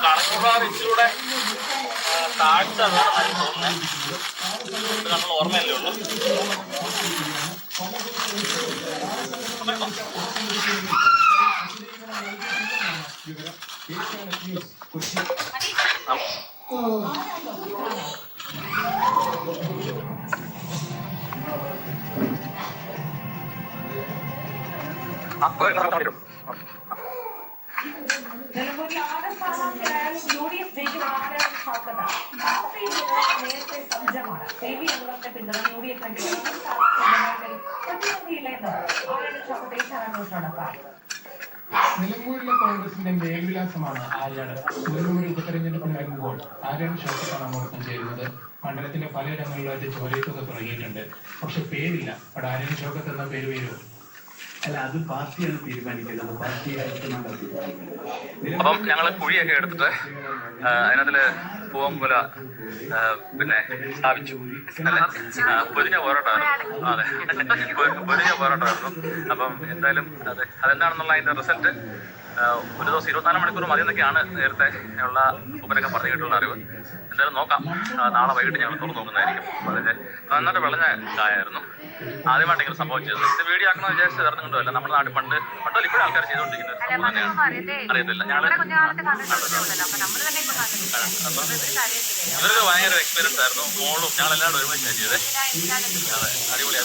കണക്കുപ്രാർ ഇച്ചിലൂടെ താഴ്ച വേണമെന്നാണ് തോന്നുന്നത്. നമ്മൾ ഓർമ്മയല്ലേ ഉള്ളൂ. നിലമ്പൂരിൽ ആറ് സ്ഥാനാർത്ഥിയായാലും UDF ജയിക്കുമെന്നാണ് സാധ്യത. നേരത്തെ സജ്ജമാണ്. സേവി അംഗങ്ങളുടെ പിന്തുണ UDF പ്രതിസന്ധിയില്ലെന്ന് ആരുടെ ശബ്ദേശാനോഷണക്കാർ. നിലമ്പൂരിലെ കോൺഗ്രസിന്റെ മേൽവിലാസമാണ് ആര്യാട്. നിലമ്പൂർ ഉപതെരഞ്ഞെടുപ്പിന് വരുമ്പോൾ ആര്യാട് ഷോക്കത്താണ് നമ്മോടൊപ്പം ചേരുന്നത്. മണ്ഡലത്തിന്റെ പലയിടങ്ങളിലായിട്ട് ചോരയൊക്കെ തുടങ്ങിയിട്ടുണ്ട്. പക്ഷെ പേരില്ല. അവിടെ ആര്യാട് ഷോക്കത്ത് എന്ന പേര് വരുമോ? അല്ല, അത് പാർട്ടിയാണ് തീരുമാനിക്കുന്നത്. അപ്പം ഞങ്ങൾ കുഴിയൊക്കെ എടുത്തിട്ട് അതിനകത്തില് പൂവംകുല പിന്നെ സ്ഥാപിച്ചു. പൊരിഞ്ഞ പോരാട്ടമായിരുന്നു. അതെ, പൊരിഞ്ഞ പോരാട്ടമായിരുന്നു. അപ്പം എന്തായാലും അതെന്താണെന്നുള്ള അതിന്റെ റിസൾട്ട് ഒരു ദിവസം 24 മണിക്കൂർ മതി എന്നൊക്കെയാണ് നേരത്തെ ഉള്ള ഉപനൊക്കെ പറഞ്ഞു കിട്ടുള്ള അറിവ്. എന്തായാലും നോക്കാം. നാളെ വൈകിട്ട് ഞങ്ങൾ തുറന്നു നോക്കുന്നതായിരിക്കും. അതിന്റെ നന്നായിട്ട് വിളഞ്ഞ കായായിരുന്നു. ആദ്യമായിട്ട് ഇങ്ങനെ സംഭവിച്ചത്. ഇത് വീഡിയോ ആക്കണമെന്ന് വിചാരിച്ച് ഇറങ്ങുന്നുണ്ടല്ല. നമ്മുടെ നാട്ടിൽ പണ്ടല്ല ഇപ്പോഴും ആൾക്കാർ ചെയ്തുകൊണ്ടിരിക്കുന്ന ഒരു സംഭവം തന്നെയാണ്. അറിയത്തില്ല. ഇവർക്ക് ഭയങ്കര എക്സ്പീരിയൻസ് ആയിരുന്നു. മോളും ഞങ്ങളെല്ലാവരും ഒരുമിച്ച് ചെയ്തത്. അതെ, അടിപൊളിയായിരുന്നു.